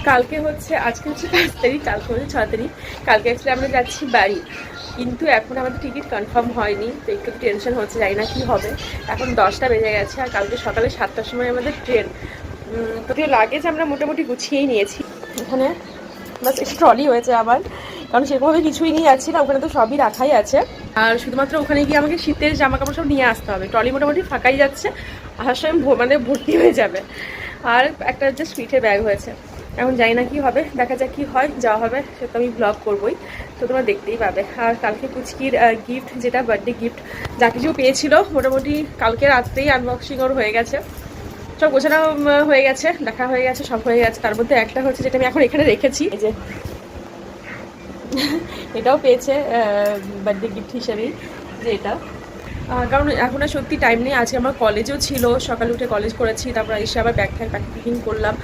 কালকে হচ্ছে, আজকে হচ্ছে 5 তারিখ, কালকে হচ্ছে 6 তারিখ। কালকে অ্যাকচুয়ালি আমরা যাচ্ছি বাড়ি, কিন্তু এখন আমাদের টিকিট কনফার্ম হয়নি, তো একটু টেনশন হচ্ছে, জানি না কী হবে। এখন 10টা বেজে গেছে, আর কালকে সকালে 7টার সময় আমাদের ট্রেন। তো লাগেজ আমরা মোটামুটি গুছিয়েই নিয়েছি। এখানে বাস একটু ট্রলি হয়েছে আবার, কারণ সেরকমভাবে কিছুই নিয়ে যাচ্ছি না, ওখানে তো সবই রাখাই আছে। আর শুধুমাত্র ওখানে গিয়ে আমাকে শীতের জামা কাপড় সব নিয়ে আসতে হবে। ট্রলি মোটামুটি ফাঁকাই যাচ্ছে, আসার সময় মানে ভর্তি হয়ে যাবে। আর একটা জাস্ট পিঠে ব্যাগ হয়েছে। এখন জানি না কী হবে, দেখা যাক কী হয়। যাওয়া হবে সে তো আমি ব্লগ করবোই, তো তোমরা দেখতেই পাবে। আর কালকে পুচকির গিফট, যেটা বার্থডে গিফট, যা কিছু পেয়েছিল মোটামুটি কালকে রাত্রেই আনবক্সিং ওর হয়ে গেছে, সব গোছানো হয়ে গেছে, দেখা হয়ে গেছে, সব হয়ে গেছে। তার মধ্যে একটা হচ্ছে যেটা আমি এখন এখানে রেখেছি, এই যে এটাও পেয়েছে বার্থডে গিফট হিসেবেই, যে এটা। কারণ এখন আর সত্যি টাইম নেই। আজকে আমার কলেজও ছিল, সকালে উঠে কলেজ করেছি, তারপর এসে আবার ব্যাগ প্যাকিং করলাম।